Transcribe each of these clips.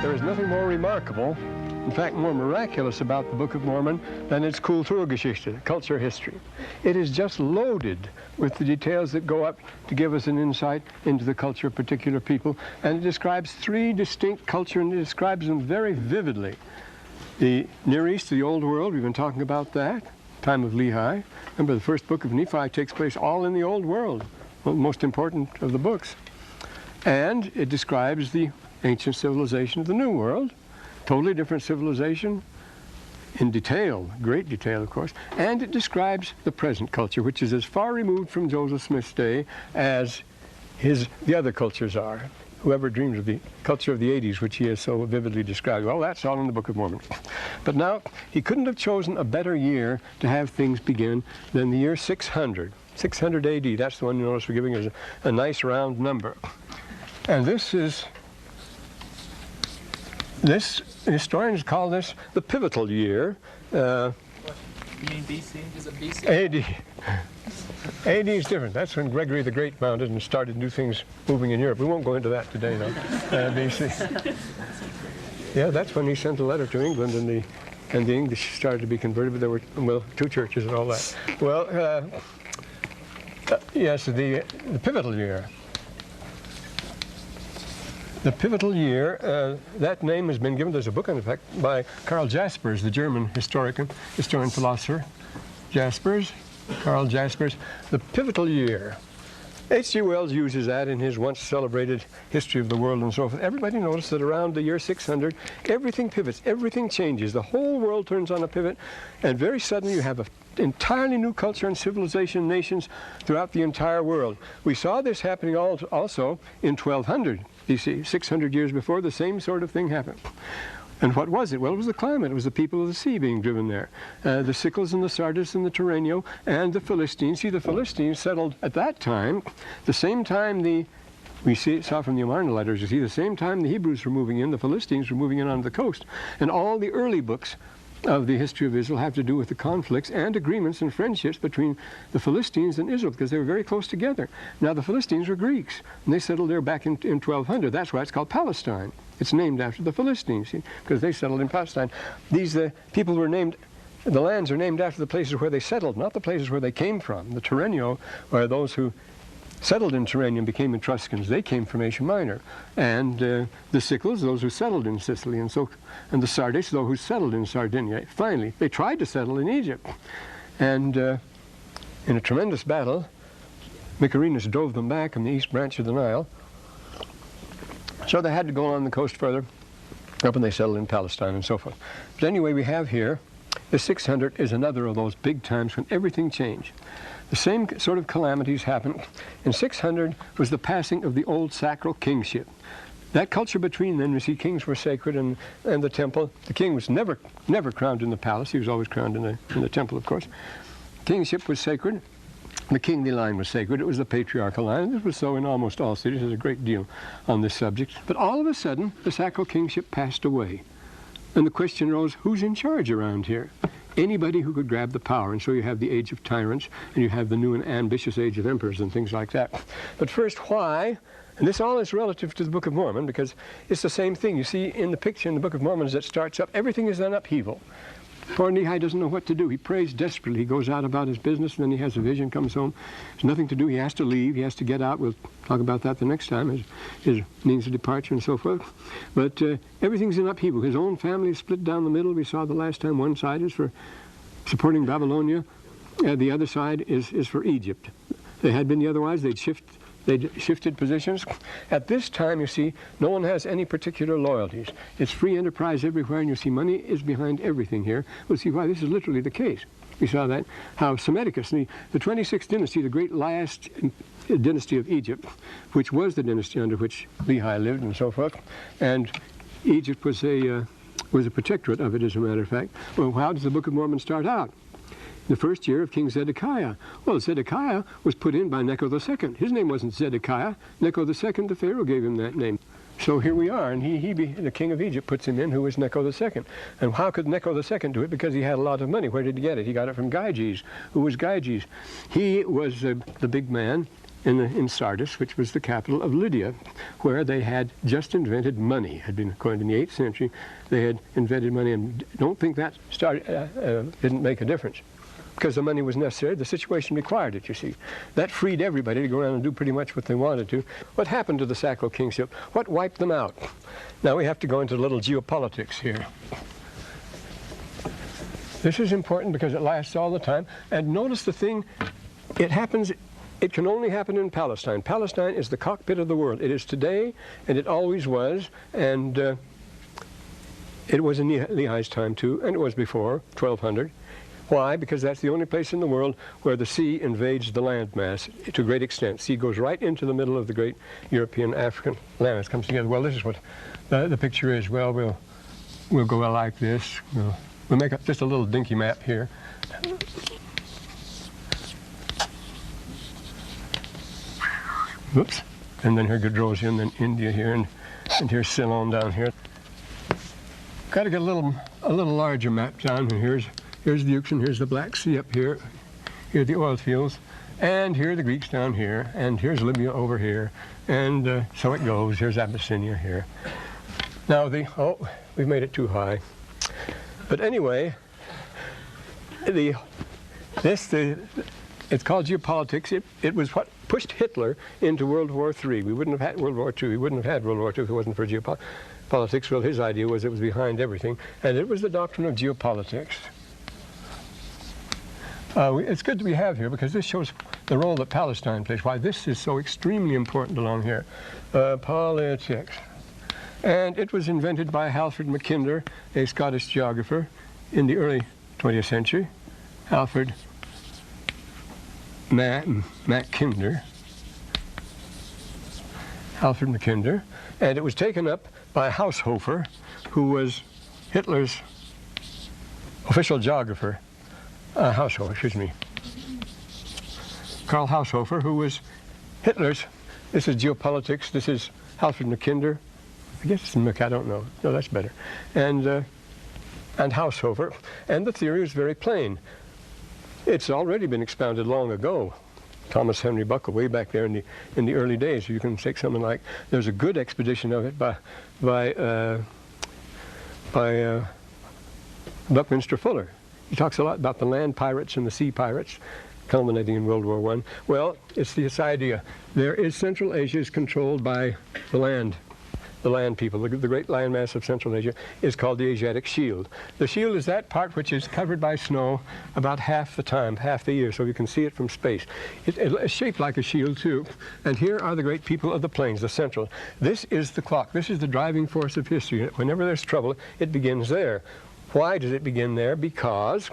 There is nothing more remarkable, in fact more miraculous about the Book of Mormon than its Kulturgeschichte, culture history. It is just loaded with the details that go up to give us an insight into the culture of particular people, and it describes three distinct cultures, and it describes them very vividly. The Near East, the Old World, we've been talking about that, time of Lehi. Remember, the first book of Nephi takes place all in the Old World, one of the most important of the books. And it describes the ancient civilization of the New World, totally different civilization in detail, great detail of course, and it describes the present culture, which is as far removed from Joseph Smith's day as the other cultures are. Whoever dreams of the culture of the 80s, which he has so vividly described, well, that's all in the Book of Mormon. But now, he couldn't have chosen a better year to have things begin than the year 600. 600 AD, that's the one you notice we're giving as a nice round number. And this historians call this the pivotal year. You mean BC? Is it BC? AD. AD is different. That's when Gregory the Great mounted and started new things moving in Europe. We won't go into that today, though. BC. Yeah, that's when he sent a letter to England, and the English started to be converted, but there were, well, two churches and all that. Well, yes, the pivotal year. The pivotal year, that name has been given, there's a book on it, in fact, by Karl Jaspers, the German historian, philosopher. Karl Jaspers, the pivotal year. H.G. Wells uses that in his once celebrated History of the World and so forth. Everybody noticed that around the year 600, everything pivots, everything changes. The whole world turns on a pivot, and very suddenly you have an entirely new culture and civilization, nations throughout the entire world. We saw this happening also in 1200 BC, 600 years before, the same sort of thing happened. And what was it? Well, it was the climate. It was the people of the sea being driven there. The Sicels and the Sardis and the Terrenio and the Philistines. See, the Philistines settled at that time, the same time saw from the Amarna letters, you see, the same time the Hebrews were moving in, the Philistines were moving in onto the coast. And all the early books of the history of Israel have to do with the conflicts and agreements and friendships between the Philistines and Israel, because they were very close together. Now, the Philistines were Greeks, and they settled there back in 1200. That's why it's called Palestine. It's named after the Philistines, see, because they settled in Palestine. These people were named, the lands are named after the places where they settled, not the places where they came from. The Terrenio are those who settled in Terrenia and became Etruscans. They came from Asia Minor. And the Sicels, those who settled in Sicily, and the Sardis, those who settled in Sardinia. Finally, they tried to settle in Egypt. And in a tremendous battle, Mykerinus drove them back on the east branch of the Nile. So they had to go on the coast further, up and they settled in Palestine and so forth. But anyway, we have here, the 600 is another of those big times when everything changed. The same sort of calamities happened. In 600 was the passing of the old sacral kingship. That culture between them, you see, kings were sacred and the temple. The king was never crowned in the palace. He was always crowned in the temple, of course. Kingship was sacred. The kingly line was sacred. It was the patriarchal line. This was so in almost all cities. There's a great deal on this subject. But all of a sudden, the sacral kingship passed away. And the question arose, who's in charge around here? Anybody who could grab the power. And so you have the age of tyrants, and you have the new and ambitious age of emperors and things like that. But first, why? And this all is relative to the Book of Mormon, because it's the same thing. You see in the picture in the Book of Mormon as it starts up, everything is an upheaval. Poor Nehi doesn't know what to do. He prays desperately. He goes out about his business, and then he has a vision, comes home. There's nothing to do. He has to leave. He has to get out. We'll talk about that the next time, his means of departure and so forth. But everything's in upheaval. His own family is split down the middle. We saw the last time one side is for supporting Babylonia. The other side is for Egypt. They had been the otherwise. They'd shifted positions. At this time, you see, no one has any particular loyalties. It's free enterprise everywhere, and you see money is behind everything here. We'll see why this is literally the case. We saw that, how Semiticus, the 26th dynasty, the great last dynasty of Egypt, which was the dynasty under which Lehi lived and so forth, and Egypt was a protectorate of it, as a matter of fact. Well, how does the Book of Mormon start out? The first year of King Zedekiah. Well, Zedekiah was put in by Necho II. His name wasn't Zedekiah. Necho II, the Pharaoh, gave him that name. So here we are, and the king of Egypt puts him in, who was Necho II. And how could Necho II do it? Because he had a lot of money. Where did he get it? He got it from Gyges. Who was Gyges? He was the big man in Sardis, which was the capital of Lydia, where they had just invented money. Had been, according to the 8th century, they had invented money, and don't think that didn't make a difference, because the money was necessary. The situation required it, you see. That freed everybody to go around and do pretty much what they wanted to. What happened to the Sacro kingship? What wiped them out? Now we have to go into a little geopolitics here. This is important because it lasts all the time. And notice the thing, it can only happen in Palestine. Palestine is the cockpit of the world. It is today, and it always was, and it was in Lehi's time too, and it was before, 1200. Why? Because that's the only place in the world where the sea invades the landmass to a great extent. Sea goes right into the middle of the great European, African landmass, comes together. Well, this is what the picture is. Well, we'll go like this. We'll make up just a little dinky map here. Whoops. And then here Gadrosia, and then India here, and here's Ceylon down here. Got to get a little larger map down. And here's the Euxine, here's the Black Sea up here. Here are the oil fields, and here are the Greeks down here, and here's Libya over here, and so it goes. Here's Abyssinia here. Now we've made it too high. But anyway, it's called geopolitics. It was what pushed Hitler into World War III. We wouldn't have had World War II. We wouldn't have had World War II if it wasn't for geopolitics. Well, his idea was it was behind everything, and it was the doctrine of geopolitics. It's good that we have here because this shows the role that Palestine plays, why this is so extremely important along here. Politics. And it was invented by Alfred Mackinder, a Scottish geographer, in the early 20th century. Alfred Mackinder. Alfred Mackinder. And it was taken up by Haushofer, who was Hitler's official geographer. Haushofer, excuse me. Karl Haushofer, who was Hitler's. This is geopolitics. This is Alfred Mackinder. I guess it's Mick, I don't know. No, that's better. And Haushofer. And the theory was very plain. It's already been expounded long ago. Thomas Henry Buckle, way back there in the early days. You can take something like, there's a good expedition of it by Buckminster Fuller. He talks a lot about the land pirates and the sea pirates, culminating in World War I. Well, it's this idea. Central Asia is controlled by the land people. The great landmass of Central Asia is called the Asiatic Shield. The shield is that part which is covered by snow about half the year, so you can see it from space. It's shaped like a shield too. And here are the great people of the plains, the central. This is the clock. This is the driving force of history. Whenever there's trouble, it begins there. Why does it begin there? Because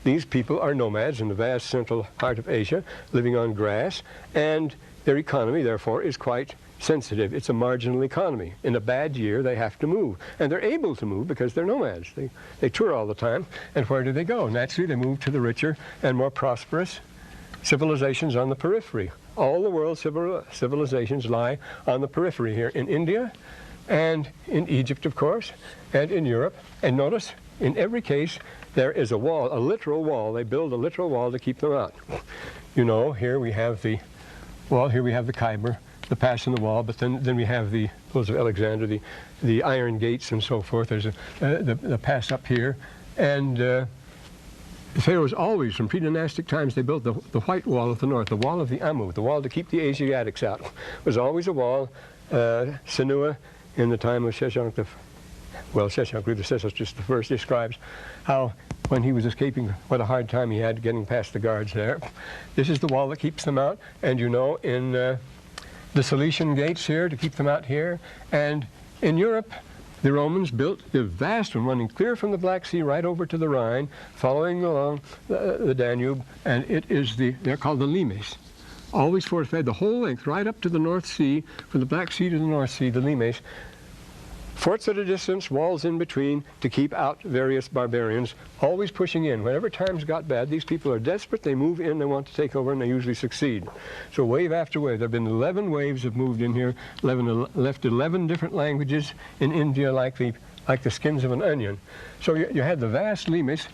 these people are nomads in the vast central part of Asia, living on grass, and their economy, therefore, is quite sensitive. It's a marginal economy. In a bad year, they have to move. And they're able to move because they're nomads. They tour all the time. And where do they go? Naturally, they move to the richer and more prosperous civilizations on the periphery. All the world's civilizations lie on the periphery here in India and in Egypt, of course, and in Europe. And notice, in every case, there is a wall, a literal wall. They build a literal wall to keep them out. You know, here we have the wall, here we have the Khyber, the pass in the wall, but then we have those of Alexander, the iron gates and so forth. There's the pass up here. And the pharaohs always, from pre-dynastic times, they built the white wall of the north, the wall of the Amu, the wall to keep the Asiatics out. It was always a wall. Senua, in the time of Sheshonq Sheshonq just the first, describes how when he was escaping, what a hard time he had getting past the guards there. This is the wall that keeps them out. And you know, in the Cilician gates here to keep them out here. And in Europe, the Romans built the vast one running clear from the Black Sea right over to the Rhine, following along the Danube, and they're called the limes. Always fortified the whole length, right up to the North Sea, from the Black Sea to the North Sea, the limes. Forts at a distance, walls in between to keep out various barbarians, always pushing in. Whenever times got bad, these people are desperate, they move in, they want to take over, and they usually succeed. So wave after wave. There have been 11 waves have moved in here, left 11 different languages in India like the skins of an onion. So you had the vast limes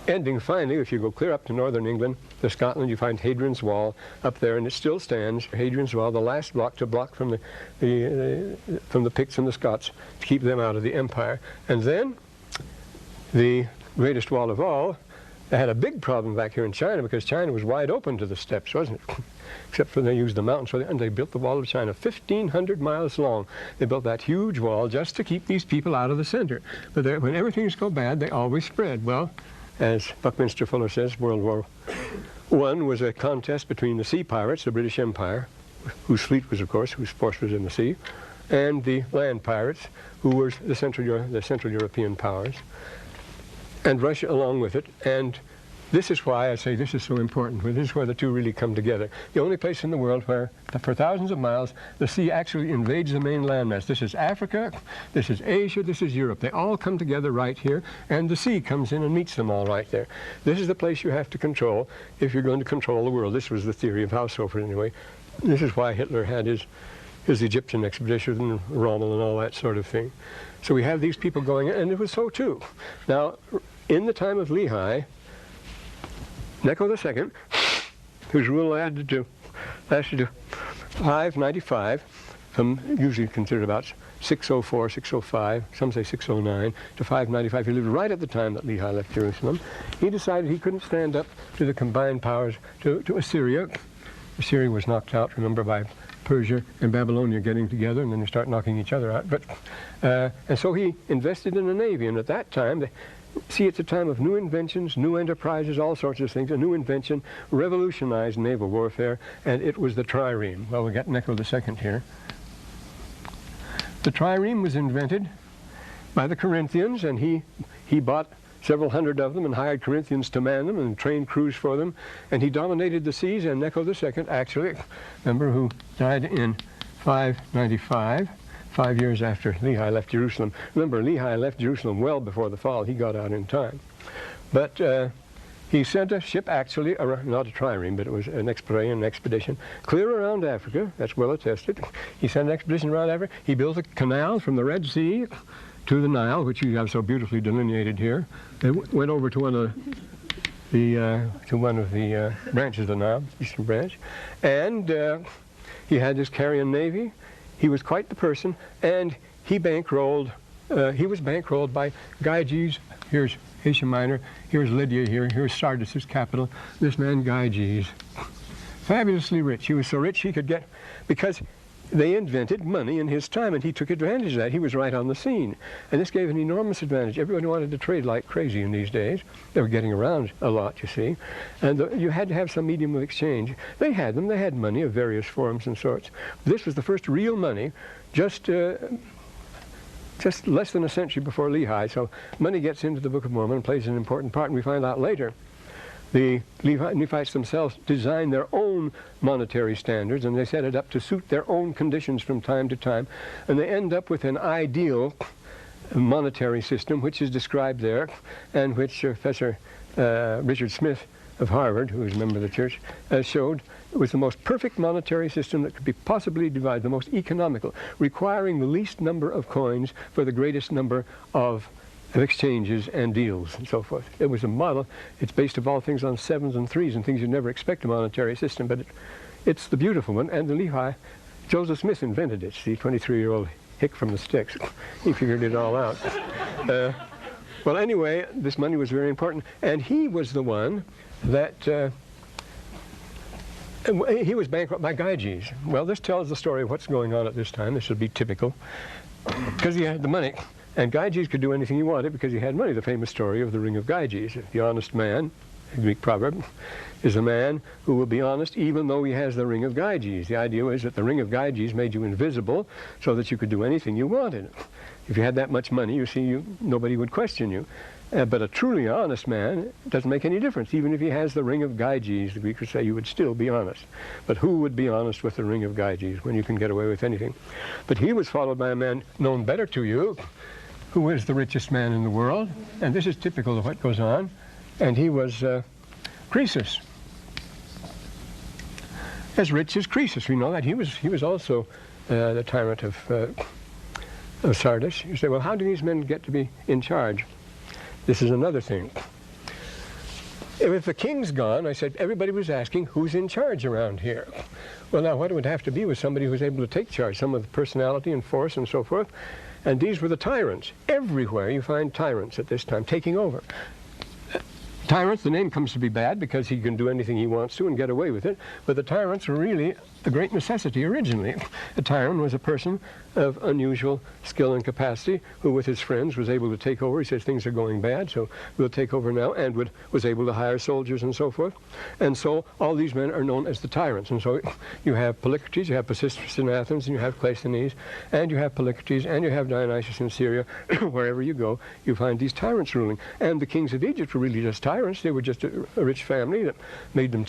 ending finally, if you go clear up to northern England, to Scotland, you find Hadrian's Wall up there, and it still stands. Hadrian's Wall, the last block to block from the Picts and the Scots, to keep them out of the empire. And then the greatest wall of all, they had a big problem back here in China, because China was wide open to the steppes, wasn't it? Except for they used the mountains, and they built the wall of China, 1,500 miles long. They built that huge wall just to keep these people out of the center. But when everything's go bad, they always spread. Well, as Buckminster Fuller says, World War I was a contest between the sea pirates, the British Empire, whose fleet was, of course, whose force was in the sea, and the land pirates, who were the Central European powers, and Russia along with it. And this is why I say this is so important. This is where the two really come together. The only place in the world where, for thousands of miles, the sea actually invades the main landmass. This is Africa, this is Asia, this is Europe. They all come together right here, and the sea comes in and meets them all right there. This is the place you have to control if you're going to control the world. This was the theory of Haushofer, anyway. This is why Hitler had his Egyptian expedition and Rommel and all that sort of thing. So we have these people going, and it was so too. Now, in the time of Lehi, Necho II, whose rule lasted to 595, from usually considered about 604, 605, some say 609, to 595. He lived right at the time that Lehi left Jerusalem. He decided he couldn't stand up to the combined powers, to Assyria. Assyria was knocked out, remember, by Persia and Babylonia getting together, and then they start knocking each other out. But and so he invested in a navy, and at that time, it's a time of new inventions, new enterprises, all sorts of things. A new invention revolutionized naval warfare, and it was the trireme. Well, we got Necho II here. The trireme was invented by the Corinthians, and he bought several hundred of them and hired Corinthians to man them and trained crews for them, and he dominated the seas. And Necho II, actually, remember, who died in 595. 5 years after Lehi left Jerusalem. Remember, Lehi left Jerusalem well before the fall. He got out in time. But he sent a ship, actually, not a trireme, but it was an expedition, clear around Africa. That's well attested. He sent an expedition around Africa. He built a canal from the Red Sea to the Nile, which you have so beautifully delineated here. They went over to one of the branches of the Nile, eastern branch, and he had his carrion navy. He was quite the person, and he was bankrolled by Gyges. Here's Asia Minor, here's Lydia here, here's Sardis' capital. This man Gyges, fabulously rich. He was so rich he could get, because they invented money in his time, and he took advantage of that. He was right on the scene, and this gave an enormous advantage. Everybody wanted to trade like crazy in these days. They were getting around a lot, you see, and you had to have some medium of exchange. They had them. They had money of various forms and sorts. This was the first real money, just less than a century before Lehi. So money gets into the Book of Mormon and plays an important part, and we find out later the Nephites themselves designed their own monetary standards, and they set it up to suit their own conditions from time to time, and they end up with an ideal monetary system, which is described there, and which Professor Richard Smith of Harvard, who is a member of the church, showed was the most perfect monetary system that could be possibly devised, the most economical, requiring the least number of coins for the greatest number of exchanges and deals and so forth. It was a model. It's based of all things on 7s and 3s and things you'd never expect a monetary system, but it's the beautiful one. And the Lehi, Joseph Smith invented it. See, 23-year-old hick from the sticks. He figured it all out. Well, anyway, this money was very important, and he was the one that he was bankrupt by Gyges. Well, this tells the story of what's going on at this time. This would be typical, because he had the money. And Gyges could do anything he wanted because he had money. The famous story of the ring of Gyges. The honest man, a Greek proverb, is a man who will be honest even though he has the ring of Gyges. The idea was that the ring of Gyges made you invisible so that you could do anything you wanted. If you had that much money, you see, nobody would question you. But a truly honest man, it doesn't make any difference. Even if he has the ring of Gyges, the Greeks would say, you would still be honest. But who would be honest with the ring of Gyges when you can get away with anything? But he was followed by a man known better to you, who is the richest man in the world, and this is typical of what goes on, and he was Croesus. As rich as Croesus, we know that. He was also the tyrant of Sardis. You say, well, how do these men get to be in charge? This is another thing. If the king's gone, I said, everybody was asking, who's in charge around here? Well, now what it would have to be was somebody who was able to take charge, some of the personality and force and so forth. And these were the tyrants. Everywhere you find tyrants at this time taking over. Tyrants, the name comes to be bad because he can do anything he wants to and get away with it, but the tyrants were really a great necessity originally. A tyrant was a person of unusual skill and capacity who with his friends was able to take over. He says things are going bad, so we'll take over now, and was able to hire soldiers and so forth. And so all these men are known as the tyrants. And so you have Polycrates, you have Pisistratus in Athens, and you have Cleisthenes, and you have Polycrates, and you have Dionysius in Syria. Wherever you go, you find these tyrants ruling. And the kings of Egypt were really just tyrants. They were just a rich family that made them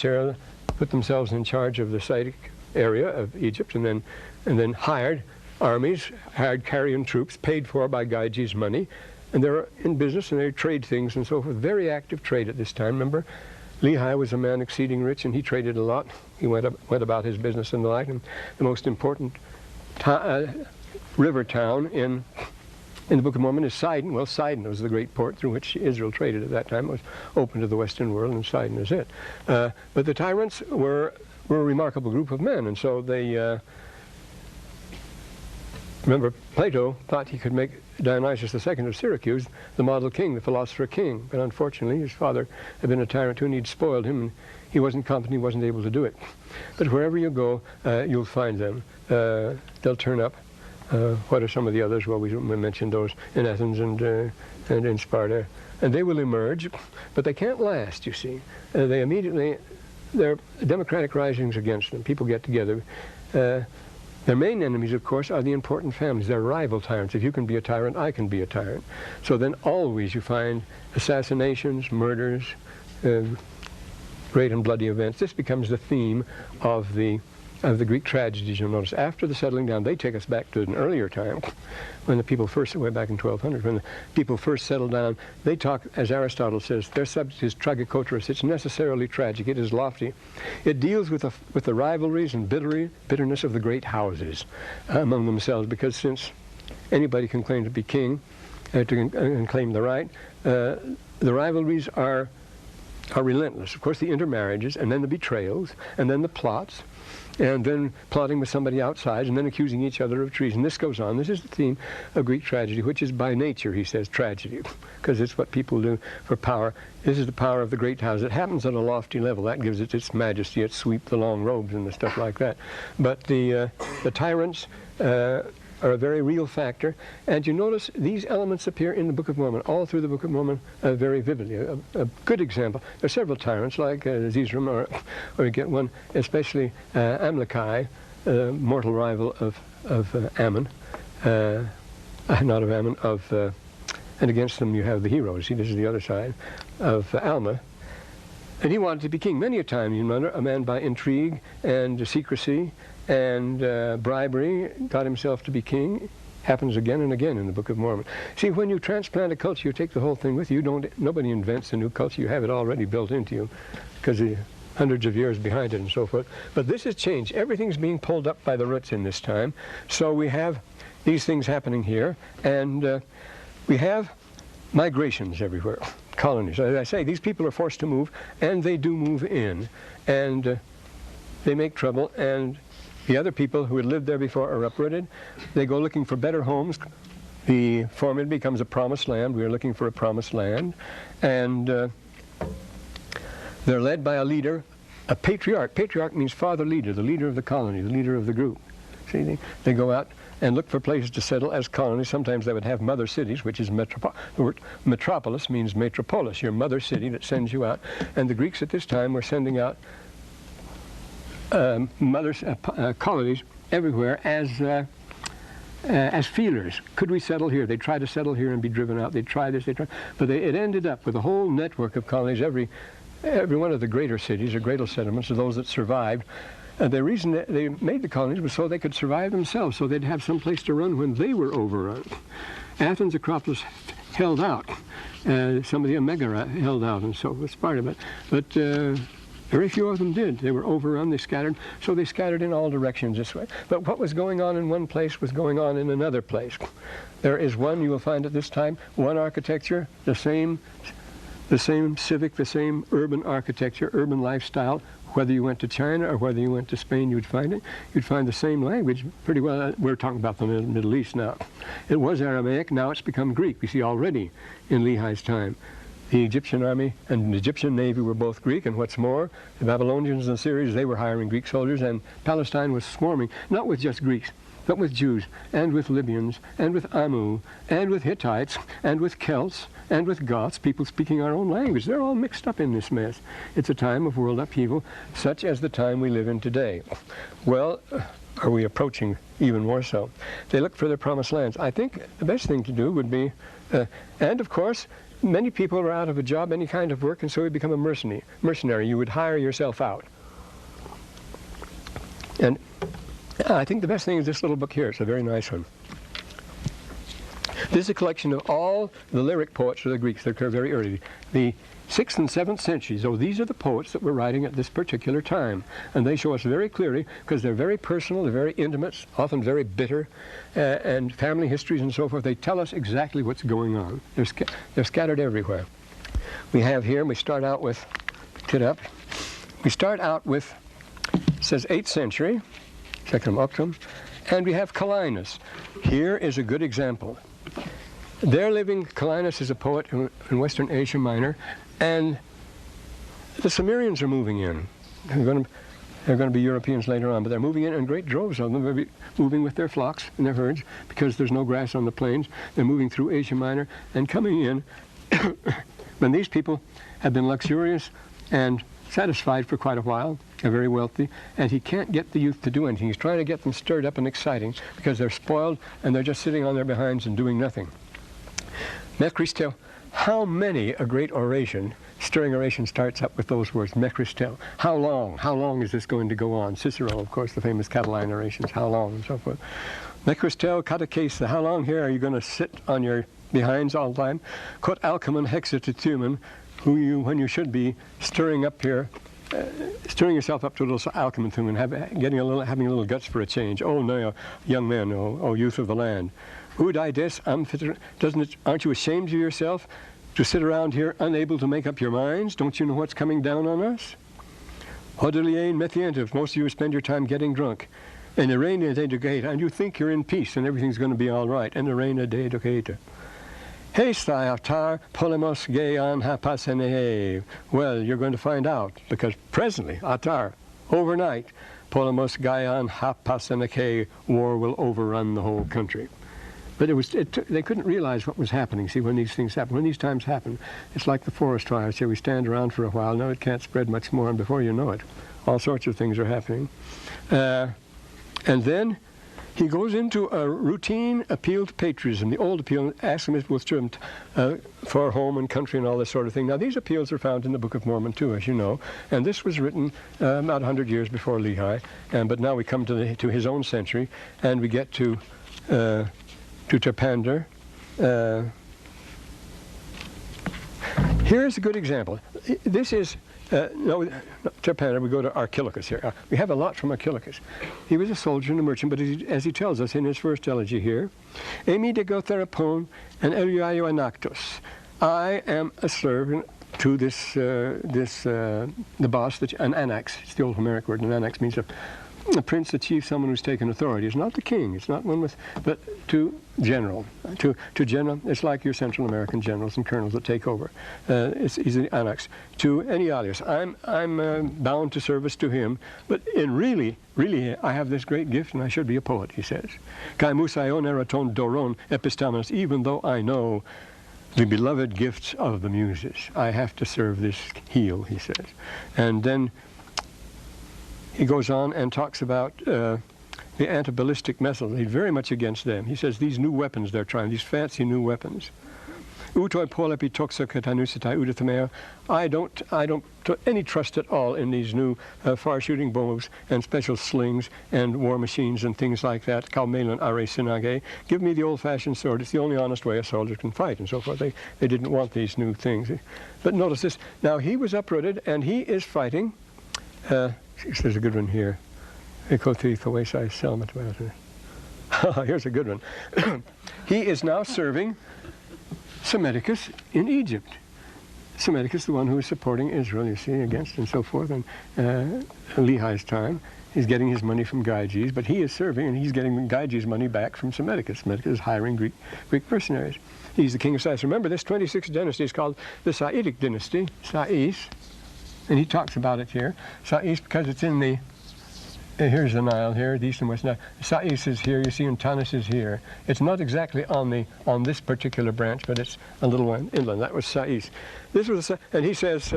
put themselves in charge of the Saitic area of Egypt, and then hired armies, hired carrion troops, paid for by Gyges' money, and they were in business and they trade things and so forth. Very active trade at this time. Remember, Lehi was a man exceeding rich, and he traded a lot. He went about his business and the like. And the most important river town in the Book of Mormon is Sidon. Well, Sidon was the great port through which Israel traded at that time. It was open to the Western world, and Sidon is it. But the tyrants were a remarkable group of men, and so they remember, Plato thought he could make Dionysius II of Syracuse the model king, the philosopher king, but unfortunately his father had been a tyrant too, and he'd spoiled him, and he wasn't competent, he wasn't able to do it. But wherever you go, you'll find them. They'll turn up. What are some of the others? Well, we mentioned those in Athens and in Sparta, and they will emerge, but they can't last, you see. There are democratic risings against them. People get together. Their main enemies, of course, are the important families. They're rival tyrants. If you can be a tyrant, I can be a tyrant. So then always you find assassinations, murders, great and bloody events. This becomes the theme of the Greek tragedies. You'll notice after the settling down, they take us back to an earlier time when the people first, way back in 1200, when the people first settled down. They talk, as Aristotle says, their subject is tragikoteros. It's necessarily tragic. It is lofty. It deals with the rivalries and bitterness of the great houses among themselves, because since anybody can claim to be king, and claim the right, the rivalries are relentless. Of course, the intermarriages, and then the betrayals, and then the plots, and then plotting with somebody outside, and then accusing each other of treason. This goes on. This is the theme of Greek tragedy, which is by nature, he says, tragedy, because it's what people do for power. This is the power of the great house. It happens at a lofty level. That gives it its majesty. It sweeps the long robes and the stuff like that. But the tyrants are a very real factor. And you notice these elements appear in the Book of Mormon, all through the Book of Mormon very vividly. A good example, there are several tyrants like Zizram, or you get one, especially Amalekai, mortal rival of Ammon, not of Ammon, and against them you have the heroes. See, this is the other side of Alma. And he wanted to be king many a time. You remember, a man by intrigue and secrecy and bribery got himself to be king. Happens again and again in the Book of Mormon. See, when you transplant a culture, you take the whole thing with you. Nobody invents a new culture. You have it already built into you because the hundreds of years behind it and so forth. But this has changed. Everything's being pulled up by the roots in this time. So we have these things happening here, and we have migrations everywhere, colonies. As I say, these people are forced to move, and they do move in, and they make trouble, and the other people who had lived there before are uprooted. They go looking for better homes. The formula becomes a promised land. We are looking for a promised land. And they're led by a leader, a patriarch. Patriarch means father leader, the leader of the colony, the leader of the group. See, they go out and look for places to settle as colonies. Sometimes they would have mother cities, which is the word metropolis means metropolis, your mother city that sends you out. And the Greeks at this time were sending out colonies everywhere as feelers. Could we settle here? They'd try to settle here and be driven out. They'd try this, but it ended up with a whole network of colonies. Every one of the greater cities or greater settlements, or those that survived. The reason that they made the colonies was so they could survive themselves, so they'd have some place to run when they were overrun. Athens, Acropolis held out. Some of the Megara held out, and so was part of it. But very few of them did. They were overrun, they scattered, so they scattered in all directions this way. But what was going on in one place was going on in another place. There is one, you will find at this time, one architecture, the same the same civic, the same urban architecture, urban lifestyle. Whether you went to China or whether you went to Spain, you'd find it. You'd find the same language pretty well. We're talking about the Middle East now. It was Aramaic, now it's become Greek. We see already in Lehi's time. The Egyptian army and the Egyptian navy were both Greek, and what's more, the Babylonians and the Syrians, they were hiring Greek soldiers, and Palestine was swarming, not with just Greeks, but with Jews, and with Libyans, and with Amu, and with Hittites, and with Celts, and with Goths, people speaking our own language. They're all mixed up in this mess. It's a time of world upheaval, such as the time we live in today. Well, are we approaching even more so? They look for their promised lands. I think the best thing to do would be, and of course, many people are out of a job, any kind of work, and so we become a mercenary. You would hire yourself out. And I think the best thing is this little book here. It's a very nice one. This is a collection of all the lyric poets of the Greeks that occur very early. The 6th and 7th centuries. So these are the poets that were writing at this particular time. And they show us very clearly, because they're very personal, they're very intimate, often very bitter, and family histories and so forth. They tell us exactly what's going on. They're scattered everywhere. We have here, we start out with, get up, we start out with, it says 8th century, second Octum, and we have Callinus. Here is a good example. They're living, Callinus is a poet in Western Asia Minor, and the Sumerians are moving in. They're going to be Europeans later on, but they're moving in great droves of them. They'll be moving with their flocks and their herds because there's no grass on the plains. They're moving through Asia Minor and coming in when these people have been luxurious and satisfied for quite a while. They're very wealthy, and he can't get the youth to do anything. He's trying to get them stirred up and exciting because they're spoiled and they're just sitting on their behinds and doing nothing. Mekristel, how many a great oration, stirring oration, starts up with those words, Mekristel. How long is this going to go on? Cicero, of course, the famous Catiline orations, how long, and so forth. Mekristel katakesa, how long here are you going to sit on your behinds all the time? Kot alkamen hexatitumen, when you should be stirring up here, stirring yourself up to a little alkamen, having a little guts for a change. Oh no, young men, oh youth of the land. Udides, aren't you ashamed of yourself to sit around here unable to make up your minds? Don't you know what's coming down on us? Hodilien methientiv, most of you spend your time getting drunk. And arena de dugata, and you think you're in peace and everything's going to be all right. And arena de dugata. Hestai atar polemos gean hapasenehe. Well, you're going to find out, because presently, atar, overnight, polemos gean hapasenehe, war will overrun the whole country. But they couldn't realize what was happening. See, when these things happen, when these times happen, it's like the forest fires. Here we stand around for a while. Now it can't spread much more, and before you know it, all sorts of things are happening. And then he goes into a routine appeal to patriotism, the old appeal, asks him if it was true for home and country and all this sort of thing. Now, these appeals are found in the Book of Mormon, too, as you know, and this was written about 100 years before Lehi, but now we come to his own century, and we get to Terpander. Here's a good example. This is, Terpander, we go to Archilochus here. We have a lot from Archilochus. He was a soldier and a merchant, but as he tells us in his first elegy here, Emi de Gotherapon and Eliaio Anactos. I am a servant to the boss, an annex. It's the old Homeric word. An annex means a prince, a chief, someone who's taken authority. It's not the king. It's not one with, but to general. To general, it's like your Central American generals and colonels that take over. He's an annex. To any alias, I'm bound to service to him. But in really, I have this great gift, and I should be a poet. He says, Kai musaion eraton doron epistamenos. Even though I know the beloved gifts of the muses, I have to serve this heel. He says, and then he goes on and talks about the anti-ballistic missiles. He's very much against them. He says these new weapons they're trying, these fancy new weapons. I don't put any trust at all in these new far-shooting bows and special slings and war machines and things like that. Give me the old-fashioned sword. It's the only honest way a soldier can fight, and so forth. They didn't want these new things. But notice this. Now, he was uprooted, and he is fighting. There's a good one here. Here's a good one. He is now serving Psammeticus in Egypt. Semiticus, the one who is supporting Israel, you see, against and so forth. And Lehi's time, he's getting his money from Gyges, but he is serving and he's getting Gyges' money back from Semiticus. Semiticus is hiring Greek mercenaries. He's the king of Sais. Remember, this 26th dynasty is called the Saitic dynasty, Sais, and he talks about it here. Sais, because it's in the, here's the Nile here, the east and west Nile. Sais is here, you see, and Tanis is here. It's not exactly on this particular branch, but it's a little one inland. That was Sais. This was, and he says,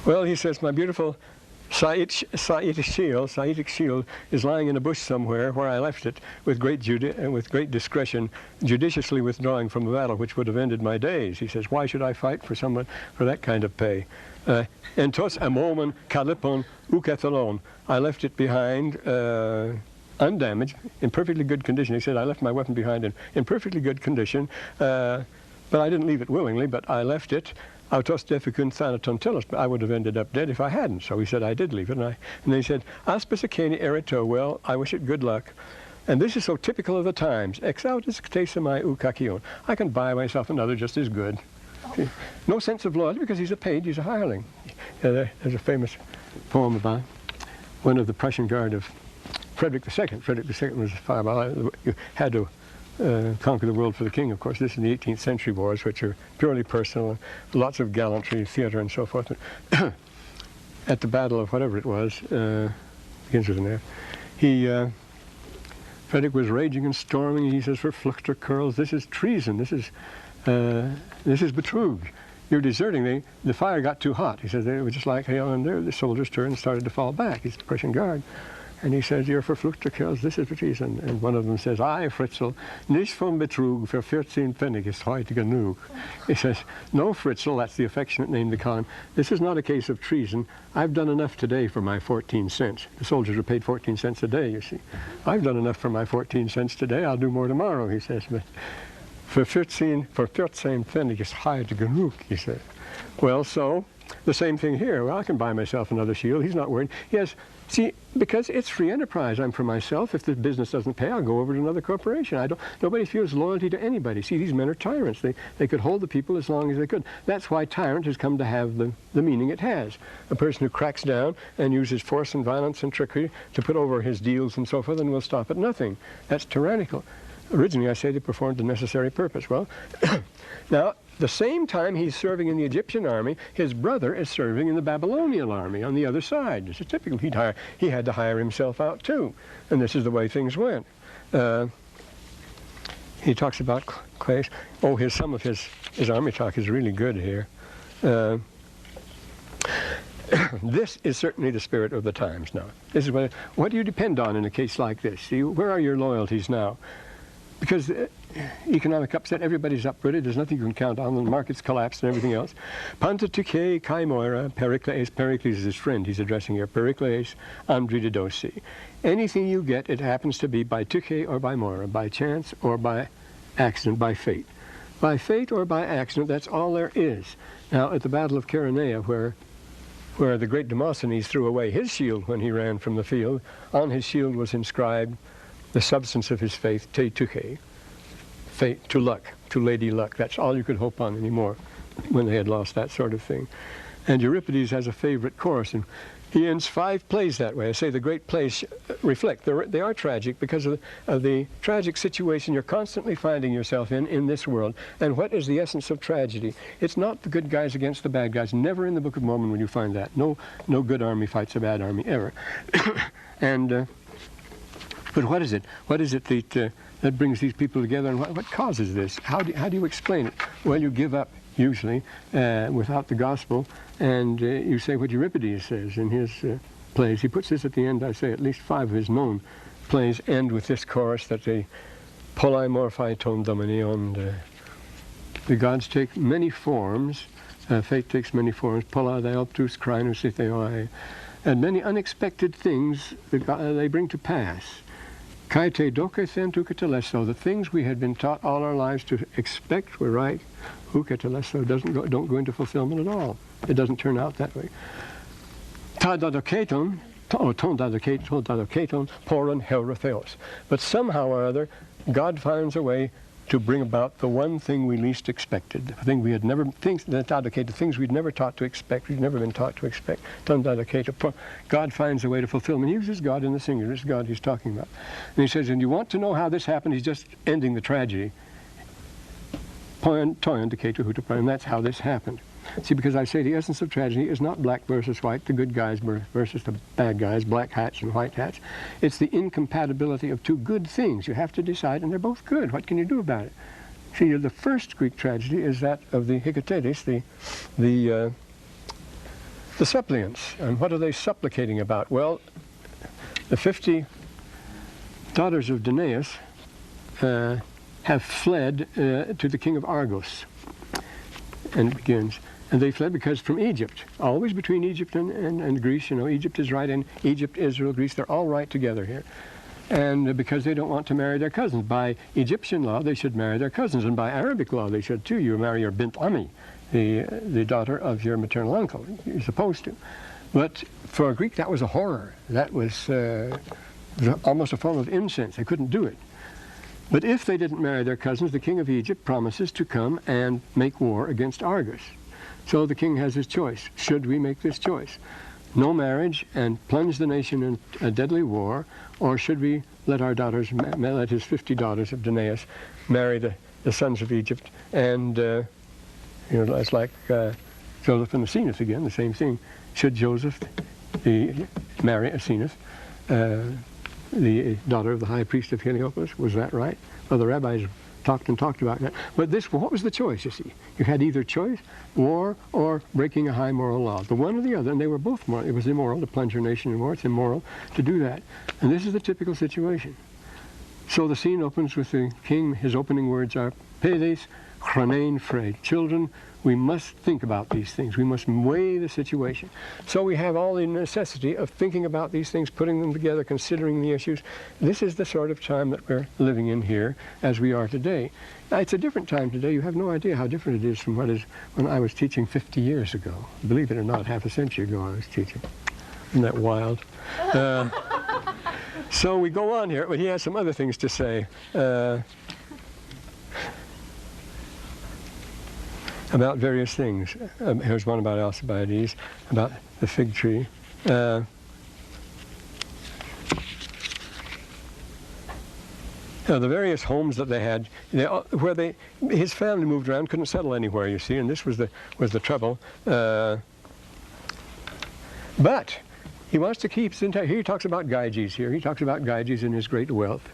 well, he says, my beautiful Saitic shield is lying in a bush somewhere where I left it with great discretion, judiciously withdrawing from the battle which would have ended my days. He says, why should I fight for someone for that kind of pay? Entos amomon kalipon ukethalon. I left it behind undamaged, in perfectly good condition. He said, I left my weapon behind in perfectly good condition, but I didn't leave it willingly, but I left it. Autos deficun thanaton telos, but I would have ended up dead if I hadn't. So he said, I did leave it. And then he said, aspesicani erito, well, I wish it good luck. And this is so typical of the times. Ex autis ctesamai ukakion. I can buy myself another just as good. See, no sense of loyalty because he's a page, he's a hireling. There's a famous poem about one of the Prussian guard of Frederick II. Frederick II was a fireball. You had to conquer the world for the king, of course. This is the 18th century wars, which are purely personal, lots of gallantry, theater, and so forth. At the battle of whatever it was, begins with an F, Frederick was raging and storming, and he says, verfluchter curls, this is treason, this is betrug. You're deserting. The fire got too hot. He says, they were just like hail, and the soldiers turned and started to fall back. He's the Prussian guard. And he says, you're verfluchter kerls, this is treason. And one of them says, I, Fritzl, nicht vom Betrug für 14 Pfennig ist heute genug. He says, no, Fritzl, that's the affectionate name they call him, this is not a case of treason. I've done enough today for my 14 cents. The soldiers are paid 14 cents a day, you see. I've done enough for my 14 cents today. I'll do more tomorrow, he says. But for 14 Pfennig ist heute genug, he says. Well, so the same thing here. Well, I can buy myself another shield. He's not worried. Yes, see, because it's free enterprise. I'm for myself. If the business doesn't pay, I'll go over to another corporation. Nobody feels loyalty to anybody. See, these men are tyrants. They could hold the people as long as they could. That's why tyrant has come to have the meaning it has. A person who cracks down and uses force and violence and trickery to put over his deals and so forth and will stop at nothing. That's tyrannical. Originally, I say they performed the necessary purpose. Well, now, the same time he's serving in the Egyptian army, his brother is serving in the Babylonian army on the other side. This is typical. He had to hire himself out too, and this is the way things went. He talks about Clay. Oh, some of his army talk is really good here. This is certainly the spirit of the times now. This is what do you depend on in a case like this? See, where are your loyalties now? Because economic upset, everybody's uprooted, there's nothing you can count on, the market's collapsed and everything else. Pantatuke kai moira, Pericles is his friend he's addressing here, Pericles andrididosi. Anything you get, it happens to be by tuke or by moira, by chance or by accident, by fate. By fate or by accident, that's all there is. Now, at the Battle of Chaeronea, where the great Demosthenes threw away his shield when he ran from the field, on his shield was inscribed the substance of his faith, te tuche, fate, to luck, to Lady Luck. That's all you could hope on anymore when they had lost that sort of thing. And Euripides has a favorite chorus, and he ends 5 plays that way. I say the great plays reflect. They are tragic because of the tragic situation you're constantly finding yourself in this world. And what is the essence of tragedy? It's not the good guys against the bad guys. Never in the Book of Mormon will you find that. No good army fights a bad army, ever. But what is it? What is it that brings these people together, and what causes this? How do you explain it? Well, you give up, usually, without the gospel, and you say what Euripides says in his plays. He puts this at the end, I say at least 5 of his known plays end with this chorus that they polai morphai ton dominion. The gods take many forms, fate takes many forms, polai theoptus crinus itheoi, and many unexpected things that they bring to pass. Kaite doke thentu keteleso, the things we had been taught all our lives to expect were right, uketeleso don't go into fulfillment at all. It doesn't turn out that way. Ta dadoketon, ton dadoketon, poron heurotheos. But somehow or other, God finds a way to bring about the one thing we least expected, the thing we had never, things we'd never taught to expect, we'd never been taught to expect. God finds a way to fulfill them. And he uses God in the singular. It's God he's talking about. And he says, and you want to know how this happened? He's just ending the tragedy. And that's how this happened. See, because I say the essence of tragedy is not black versus white, the good guys versus the bad guys, black hats and white hats. It's the incompatibility of two good things. You have to decide, and they're both good. What can you do about it? See, the first Greek tragedy is that of the Hikatetes, the suppliants. And what are they supplicating about? Well, the 50 daughters of Danaus have fled to the king of Argos. And it begins. And they fled because from Egypt, always between Egypt and Greece, you know, Egypt is right, and Egypt, Israel, Greece, they're all right together here. And because they don't want to marry their cousins. By Egyptian law, they should marry their cousins, and by Arabic law, they should too. You marry your bint ami, the daughter of your maternal uncle. You're supposed to. But for a Greek, that was a horror. That was almost a form of incense. They couldn't do it. But if they didn't marry their cousins, the king of Egypt promises to come and make war against Argos. So the king has his choice. Should we make this choice? No marriage and plunge the nation in a deadly war, or should we let our daughters, let his 50 daughters of Danaus marry the sons of Egypt? And, you know, it's like Joseph and Asenath again, the same thing. Should Joseph marry Asenath, the daughter of the high priest of Heliopolis? Was that right? Well, the rabbis talked about that. But what was the choice, you see? You had either choice, war, or breaking a high moral law. The one or the other, and they were both moral. It was immoral to plunge your nation in war. It's immoral to do that. And this is the typical situation. So the scene opens with the king. His opening words are, Pedes chronein frey. Children, we must think about these things. We must weigh the situation. So we have all the necessity of thinking about these things, putting them together, considering the issues. This is the sort of time that we're living in here as we are today. Now, it's a different time today. You have no idea how different it is from what is when I was teaching 50 years ago. Believe it or not, half a century ago I was teaching. Isn't that wild? So we go on here, but he has some other things to say. About various things. Here's one about Alcibiades, about the fig tree. The various homes that they had, his family moved around, couldn't settle anywhere, you see, and this was the trouble. But he wants to keep, here he talks about Gyges here. He talks about Gyges and his great wealth.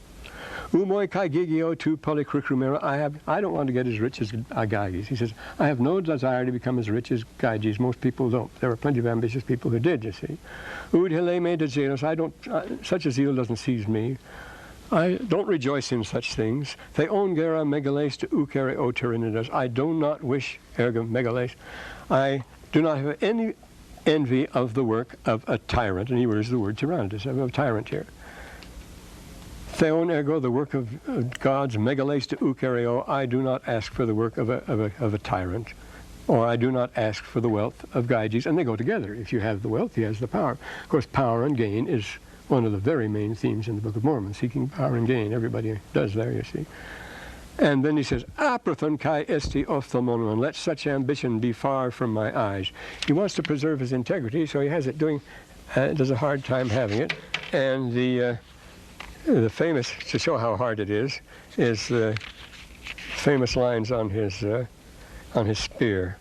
Umoi kai gigio tu polycricrumera. I don't want to get as rich as Gyges. He says, I have no desire to become as rich as Gyges. Most people don't. There are plenty of ambitious people who did, you see. Ud heleme de zelos. Such a zeal doesn't seize me. I don't rejoice in such things. Theon gera megales to ukere o tyrannidas. I do not wish, ergo megales. I do not have any envy of the work of a tyrant. And he uses the word tyrannidas, of a tyrant here. Theon ergo, the work of God's megales to ukareo. I do not ask for the work of a tyrant, or I do not ask for the wealth of Gyges, and they go together. If you have the wealth, he has the power. Of course, power and gain is one of the very main themes in the Book of Mormon, seeking power and gain. Everybody does there, you see. And then he says, Aprothon kai esti ophthalmonon, let such ambition be far from my eyes. He wants to preserve his integrity, so he has it does a hard time having it. And the famous, to show how hard it is the famous lines on his spear.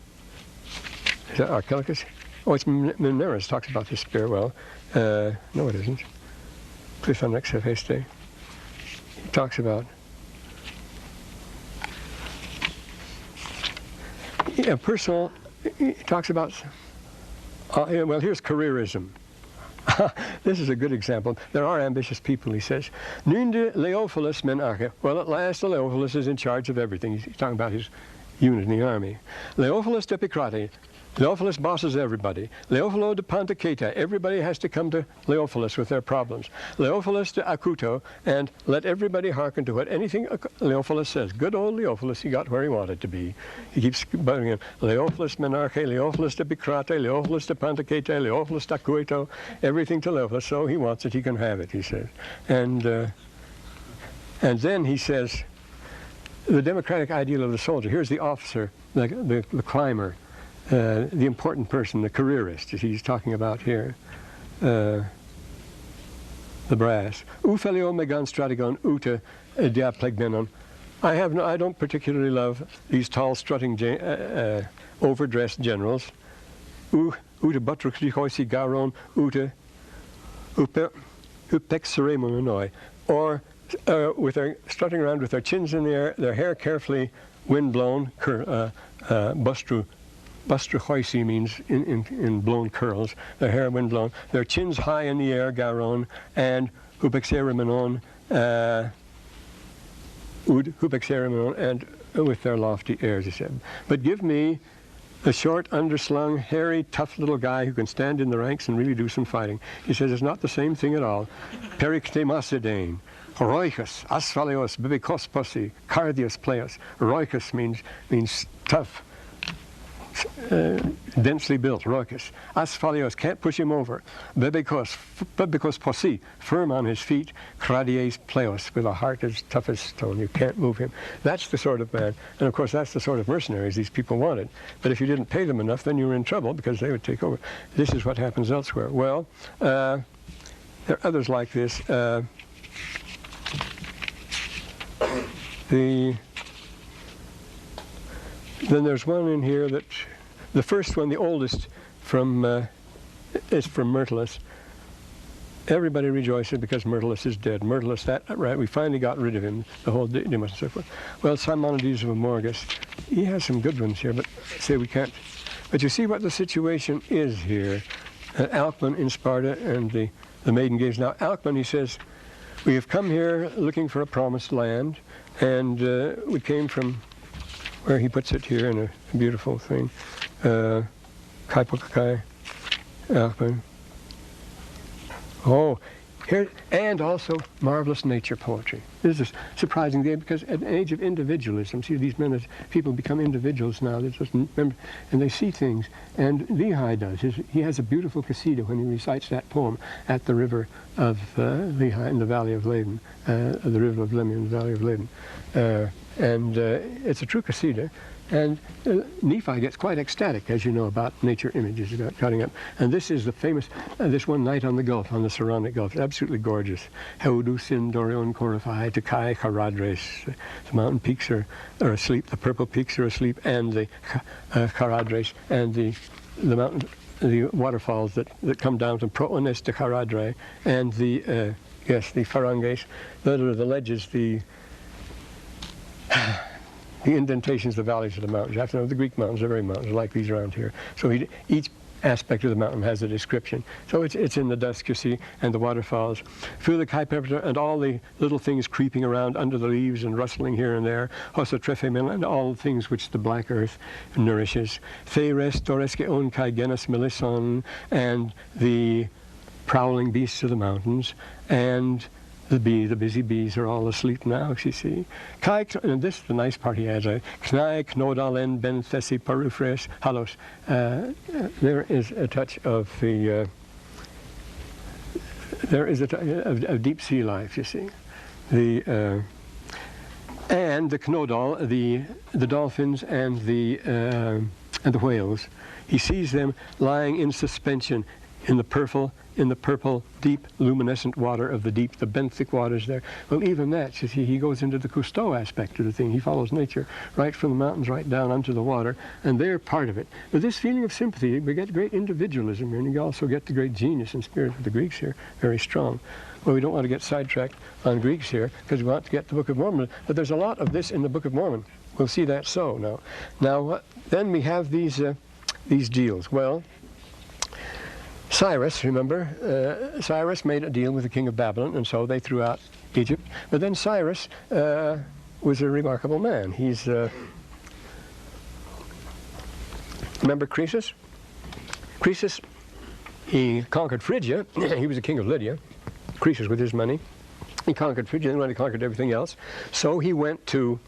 Is that Archelicus? Oh, it's Minerus talks about his spear. Well, no, it isn't. Cliffonex Heste. He talks about personal. He talks about. Well, here's careerism. This is a good example. There are ambitious people, he says. Nunde Leophilus menarche. Well, at last Leophilus is in charge of everything. He's talking about his unit in the army. Leophilus de Picrate. Leophilus bosses everybody. Leophilo de Pantaceta. Everybody has to come to Leophilus with their problems. Leophilus de Acuto. And let everybody hearken to what anything Leophilus says. Good old Leophilus, he got where he wanted to be. He keeps buttering in. Leophilus menarche, Leophilus de Picrate, Leophilus de Pantaceta, Leophilus de Acuto. Everything to Leophilus. So he wants it, he can have it, he says. And then he says, the democratic ideal of the soldier. Here's the officer, the climber, the important person, the careerist, as he's talking about here. The brass. Ufelio megan stratigon uta diaplegmenon. I don't particularly love these tall, strutting, overdressed generals. Uta butrixi garon uta upexeremonoi. Or with their strutting around with their chins in the air, their hair carefully windblown, bustruchoisi means in blown curls, their hair windblown, their chins high in the air, garon, and upexeremonon, and with their lofty airs, he said. But give me a short, underslung, hairy, tough little guy who can stand in the ranks and really do some fighting. He says it's not the same thing at all. Perictemasidane. Roichus, asphalios, bibikos posi, cardios pleos. Roichus means tough, densely built, roichus. Asphalios, can't push him over. Bibikos posi, firm on his feet. Cardios pleos, with a heart as tough as stone. You can't move him. That's the sort of man. And of course, that's the sort of mercenaries these people wanted. But if you didn't pay them enough, then you were in trouble because they would take over. This is what happens elsewhere. Well, there are others like this. Then there's one in here that, the first one, the oldest, is from Myrtilus. Everybody rejoices because Myrtilus is dead. Myrtilus, right, we finally got rid of him, the whole Demas and so forth. Well, Simonides of Amorgus, he has some good ones here, but say we can't. But you see what the situation is here. Alcman in Sparta and the maiden games. Now, Alcman, he says, we have come here looking for a promised land, and we came from, where he puts it here in a beautiful thing, Kaipokai, Alcman. Oh, here, and also marvelous nature poetry. This is a surprising day because at an age of individualism, see these men, people become individuals now. They just remember, and they see things. And Lehi does. He has a beautiful Casida when he recites that poem at the river of Lehi in the valley of Laden, the river of Lemhi in the valley of Laden. It's a true Casida. And Nephi gets quite ecstatic, as you know, about nature images, about cutting up. And this is the famous, this one night on the Gulf, on the Saronic Gulf. Absolutely gorgeous. Heudusin Dorion Korifai, Takai Karadres. The mountain peaks are asleep, the purple peaks are asleep, and the Karadres, and the mountain, the waterfalls that come down from Proones to Karadre, and the Faranges, that are the ledges, the indentations, the valleys of the mountains. You have to know the Greek mountains are very mountains like these around here. So each aspect of the mountain has a description. So it's in the dusk, you see, and the waterfalls. Through the Kaipepter and all the little things creeping around under the leaves and rustling here and there. Hosotrephemen and all the things which the black earth nourishes. Theres, Doreskeon, Kai Genus, Melisson, and the prowling beasts of the mountains. And the busy bees are all asleep now, you see. And this is the nice part he adds. Knai, knodalen, ben thesi, parufres, halos. There is a touch of the, of deep sea life, you see. And the knodal, the dolphins and the whales. He sees them lying in suspension in the purple, deep, luminescent water of the deep, the benthic waters there. Well, even that, you see, he goes into the Cousteau aspect of the thing. He follows nature right from the mountains right down onto the water, and they're part of it. But this feeling of sympathy, we get great individualism here, and you also get the great genius and spirit of the Greeks here, very strong. Well, we don't want to get sidetracked on Greeks here, because we want to get the Book of Mormon, but there's a lot of this in the Book of Mormon. We'll see that so now. Now, then we have these deals. Well, Cyrus, remember, Cyrus made a deal with the king of Babylon, and so they threw out Egypt. But then Cyrus was a remarkable man. He's, remember Croesus? Croesus, he conquered Phrygia. He was the king of Lydia. Croesus with his money. He conquered Phrygia, and when he conquered everything else. So he went to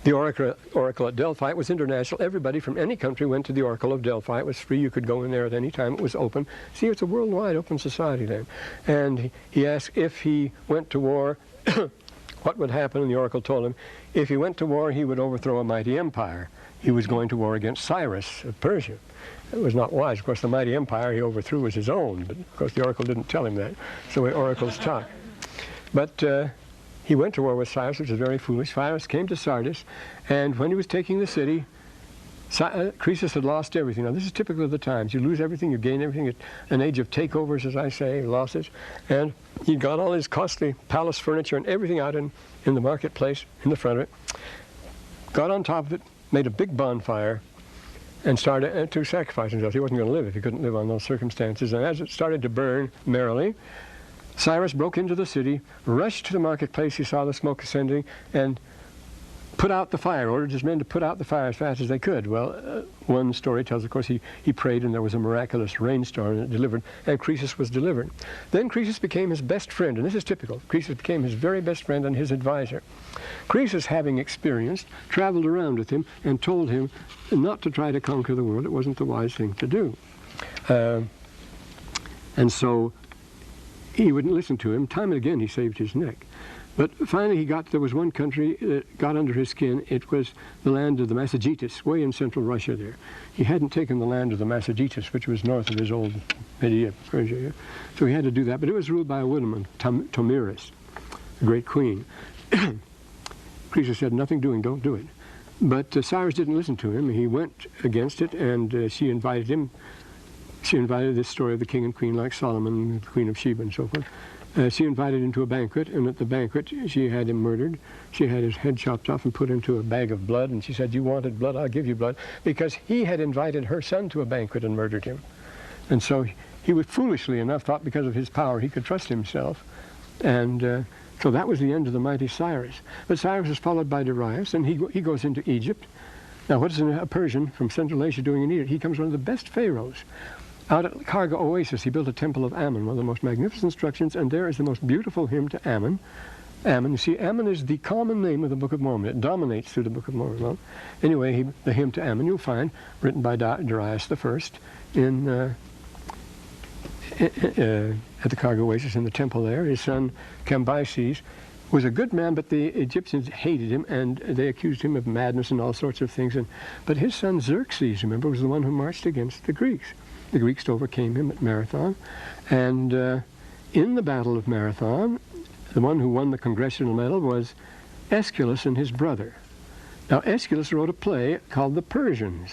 the oracle at Delphi. It was international. Everybody from any country went to the oracle of Delphi. It was free. You could go in there at any time. It was open. See, it's a worldwide open society then. And he asked if he went to war what would happen, and the oracle told him, if he went to war, he would overthrow a mighty empire. He was going to war against Cyrus of Persia. It was not wise. Of course, the mighty empire he overthrew was his own, but of course the oracle didn't tell him that. So the oracles talk. But he went to war with Cyrus, which was very foolish. Cyrus came to Sardis, and when he was taking the city, Croesus had lost everything. Now, this is typical of the times. You lose everything, you gain everything. It's an age of takeovers, as I say, losses. And he got all his costly palace furniture and everything out in the marketplace, in the front of it, got on top of it, made a big bonfire, and started to sacrifice himself. He wasn't going to live if he couldn't live on those circumstances. And as it started to burn merrily, Cyrus broke into the city, rushed to the marketplace. He saw the smoke ascending, and put out the fire, ordered his men to put out the fire as fast as they could. Well, one story tells, of course, he prayed and there was a miraculous rainstorm and it delivered, and Croesus was delivered. Then Croesus became his best friend, and this is typical. Croesus became his very best friend and his advisor. Croesus, having experienced, traveled around with him and told him not to try to conquer the world. It wasn't the wise thing to do. And so he wouldn't listen to him. Time and again he saved his neck. But finally there was one country that got under his skin. It was the land of the Massagetes, way in central Russia there. He hadn't taken the land of the Massagetes, which was north of his old Media, Persia. So he had to do that. But it was ruled by a woman, Tomiris, a great queen. Croesus said, nothing doing, don't do it. But Cyrus didn't listen to him. He went against it, and she invited him. She invited this story of the king and queen, like Solomon, the queen of Sheba and so forth. She invited him to a banquet, and at the banquet she had him murdered. She had his head chopped off and put into a bag of blood, and she said, you wanted blood, I'll give you blood, because he had invited her son to a banquet and murdered him. And so he was foolishly enough thought because of his power he could trust himself, and so that was the end of the mighty Cyrus. But Cyrus was followed by Darius, and he goes into Egypt. Now what is a Persian from Central Asia doing in Egypt? He becomes one of the best pharaohs. Out at Karga Oasis, he built a temple of Ammon, one of the most magnificent structures, and there is the most beautiful hymn to Ammon. Ammon, you see, Ammon is the common name of the Book of Mormon. It dominates through the Book of Mormon. Well, anyway, the hymn to Ammon you'll find written by Darius I at the Karga Oasis in the temple there. His son Cambyses was a good man, but the Egyptians hated him, and they accused him of madness and all sorts of things. But his son Xerxes, remember, was the one who marched against the Greeks. The Greeks overcame him at Marathon, and in the Battle of Marathon, the one who won the Congressional Medal was Aeschylus and his brother. Now, Aeschylus wrote a play called The Persians,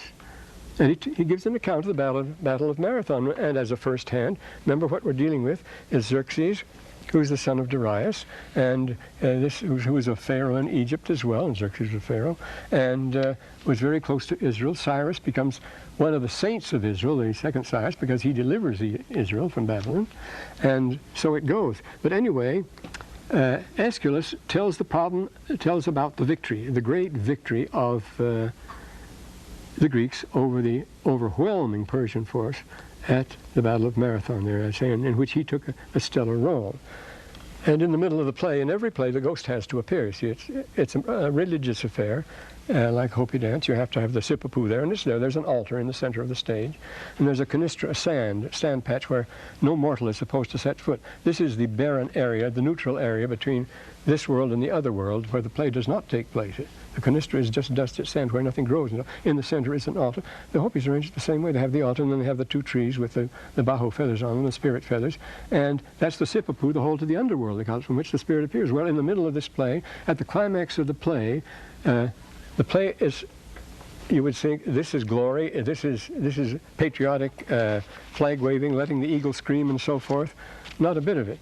and he gives an account of the Battle of Marathon, and as a first hand, remember what we're dealing with is Xerxes, who is the son of Darius, and who was a pharaoh in Egypt as well, and Xerxes was a pharaoh, and was very close to Israel. Cyrus becomes one of the saints of Israel, the second Cyrus, because he delivers Israel from Babylon, and so it goes. But anyway, Aeschylus tells about the victory, the great victory of the Greeks over the overwhelming Persian force at the Battle of Marathon there, I say, in which he took a stellar role. And in the middle of the play, in every play, the ghost has to appear. See, it's a religious affair, like Hopi dance. You have to have the sipapu there, and it's there. There's an altar in the center of the stage, and there's a canistra, a sand patch where no mortal is supposed to set foot. This is the barren area, the neutral area between this world and the other world, where the play does not take place. The canistra is just dusted sand where nothing grows. In the center is an altar. The Hopis arrange it the same way. They have the altar, and then they have the two trees with the baho feathers on them, the spirit feathers, and that's the sipapu, the hole to the underworld, from which the spirit appears. Well, in the middle of this play, at the climax of the play is, you would think, this is glory, this is patriotic flag waving, letting the eagle scream and so forth. Not a bit of it.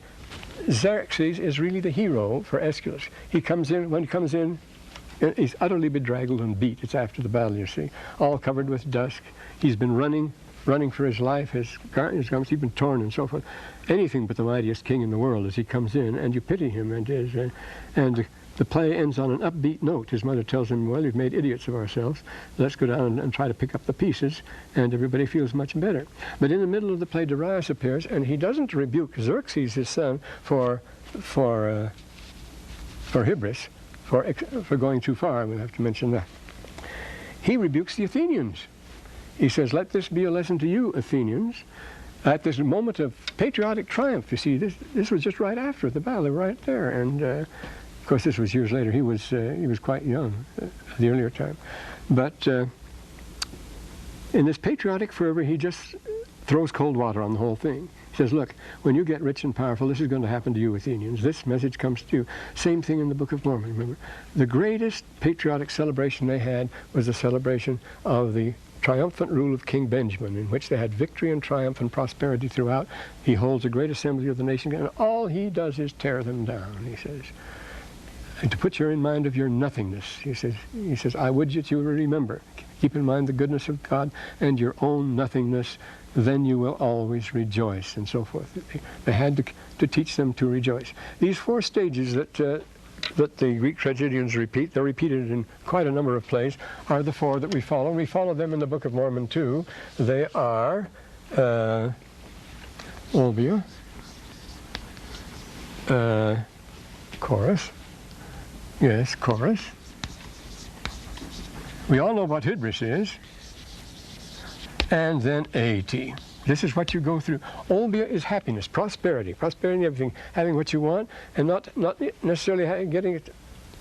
Xerxes is really the hero for Aeschylus. When he comes in, he's utterly bedraggled and beat. It's after the battle, you see, all covered with dust. He's been running for his life. His garments have been torn and so forth. Anything but the mightiest king in the world as he comes in, and you pity him. And the play ends on an upbeat note. His mother tells him, well, you've made idiots of ourselves. Let's go down and try to pick up the pieces, and everybody feels much better. But in the middle of the play, Darius appears, and he doesn't rebuke Xerxes, his son, for hybris, for going too far. We'll have to mention that. He rebukes the Athenians. He says, let this be a lesson to you, Athenians, at this moment of patriotic triumph. You see, this was just right after the battle, right there. And of course, this was years later. He was quite young at the earlier time. But in this patriotic fervor, he just throws cold water on the whole thing. He says, look, when you get rich and powerful, this is going to happen to you, Athenians. This message comes to you. Same thing in the Book of Mormon, remember. The greatest patriotic celebration they had was the celebration of the triumphant rule of King Benjamin, in which they had victory and triumph and prosperity throughout. He holds a great assembly of the nation, and all he does is tear them down, he says. And to put you in mind of your nothingness, he says, I would that you remember. Keep in mind the goodness of God and your own nothingness, then you will always rejoice, and so forth. They had to teach them to rejoice. These 4 stages that the Greek tragedians repeat, they're repeated in quite a number of plays, are the 4 that we follow. We follow them in the Book of Mormon too. They are Olbia, chorus. Yes, chorus. We all know what hybris is. And then A-T. This is what you go through. Olbia is happiness, prosperity in everything, having what you want, and not necessarily getting it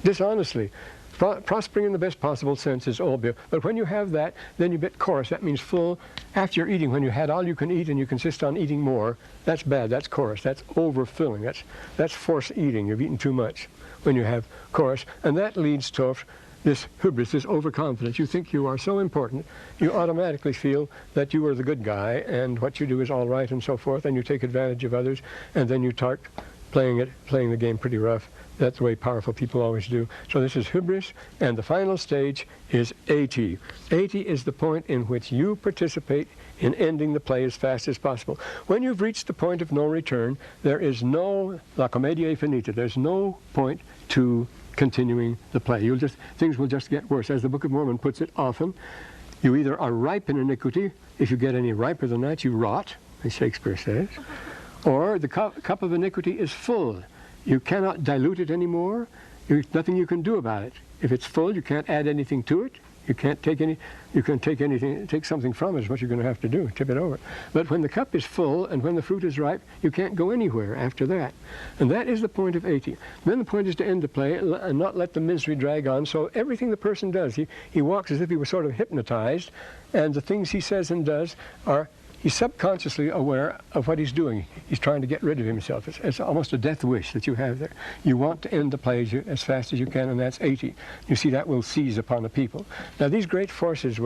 dishonestly. Prospering in the best possible sense is Olbia. But when you have that, then you get chorus. That means full. After you're eating, when you had all you can eat and you insist on eating more, that's bad. That's chorus. That's overfilling. That's forced eating. You've eaten too much when you have chorus. And that leads to this hubris, this overconfidence. You think you are so important, you automatically feel that you are the good guy and what you do is all right and so forth, and you take advantage of others, and then you start playing the game pretty rough. That's the way powerful people always do. So this is hubris, and the final stage is AT. AT is the point in which you participate in ending the play as fast as possible. When you've reached the point of no return, there is no, la commedia finita, there's no point to continuing the play. Things will just get worse. As the Book of Mormon puts it often, you either are ripe in iniquity, if you get any riper than that, you rot, as Shakespeare says, or the cup of iniquity is full. You cannot dilute it anymore. There's nothing you can do about it. If it's full, you can't add anything to it. You can't take take something from it is what you're going to have to do, tip it over. But when the cup is full and when the fruit is ripe, you can't go anywhere after that. And that is the point of 80. Then the point is to end the play and not let the misery drag on. So everything the person does, he walks as if he was sort of hypnotized, and the things he says and does he's subconsciously aware of what he's doing. He's trying to get rid of himself. It's almost a death wish that you have there. You want to end the play as fast as you can, and that's 80. You see, that will seize upon the people. Now, these great forces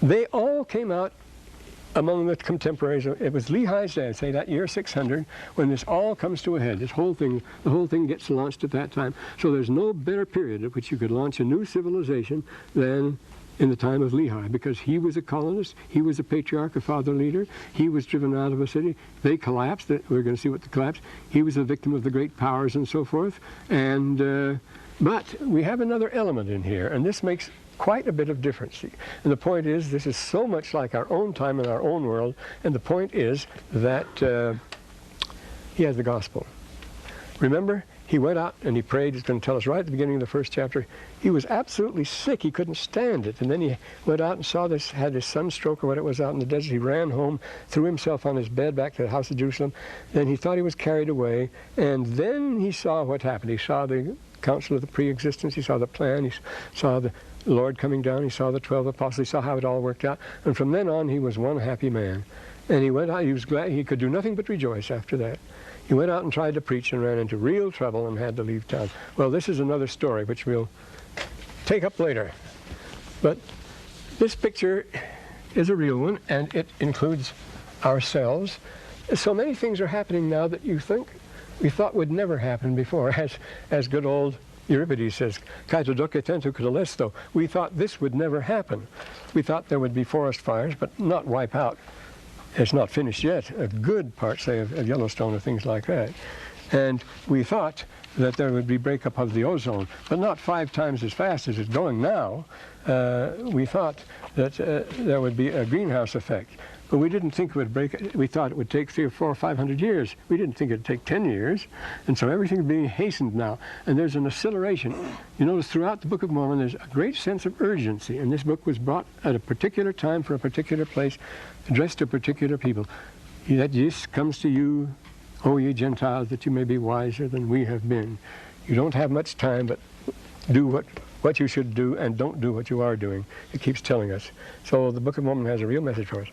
they all came out among the contemporaries. It was Lehi's day, say that year 600, when this all comes to a head. The whole thing gets launched at that time. So there's no better period at which you could launch a new civilization than in the time of Lehi, because he was a colonist, he was a patriarch, a father leader, he was driven out of a city, they collapsed, we're going to see what the collapse, he was a victim of the great powers and so forth, and but we have another element in here, and this makes quite a bit of difference. And the point is, this is so much like our own time and our own world, and the point is that he has the gospel. Remember, he went out and he prayed. He's going to tell us right at the beginning of the first chapter. He was absolutely sick. He couldn't stand it. And then he went out and saw this, had his sunstroke or what it was out in the desert. He ran home, threw himself on his bed back to the house of Jerusalem. Then he thought he was carried away. And then he saw what happened. He saw the counsel of the pre-existence. He saw the plan. He saw the Lord coming down. He saw the 12 apostles. He saw how it all worked out. And from then on, he was one happy man. And he went out. He was glad. He could do nothing but rejoice after that. He went out and tried to preach and ran into real trouble and had to leave town. Well, this is another story which we'll take up later. But this picture is a real one, and it includes ourselves. So many things are happening now that we thought would never happen before. As good old Euripides says, "Kaitodoke tentu katalesto." We thought this would never happen. We thought there would be forest fires, but not wipe out. It's not finished yet. A good part, say, of Yellowstone or things like that. And we thought that there would be breakup of the ozone, but not 5 times as fast as it's going now. We thought that there would be a greenhouse effect. But we didn't think it would break. We thought it would take 300 or 400 or 500 years. We didn't think it would take 10 years. And so everything's being hastened now. And there's an acceleration. You notice throughout the Book of Mormon, there's a great sense of urgency. And this book was brought at a particular time for a particular place, addressed to particular people. That this comes to you, O ye Gentiles, that you may be wiser than we have been. You don't have much time, but do what you should do and don't do what you are doing. It keeps telling us. So the Book of Mormon has a real message for us.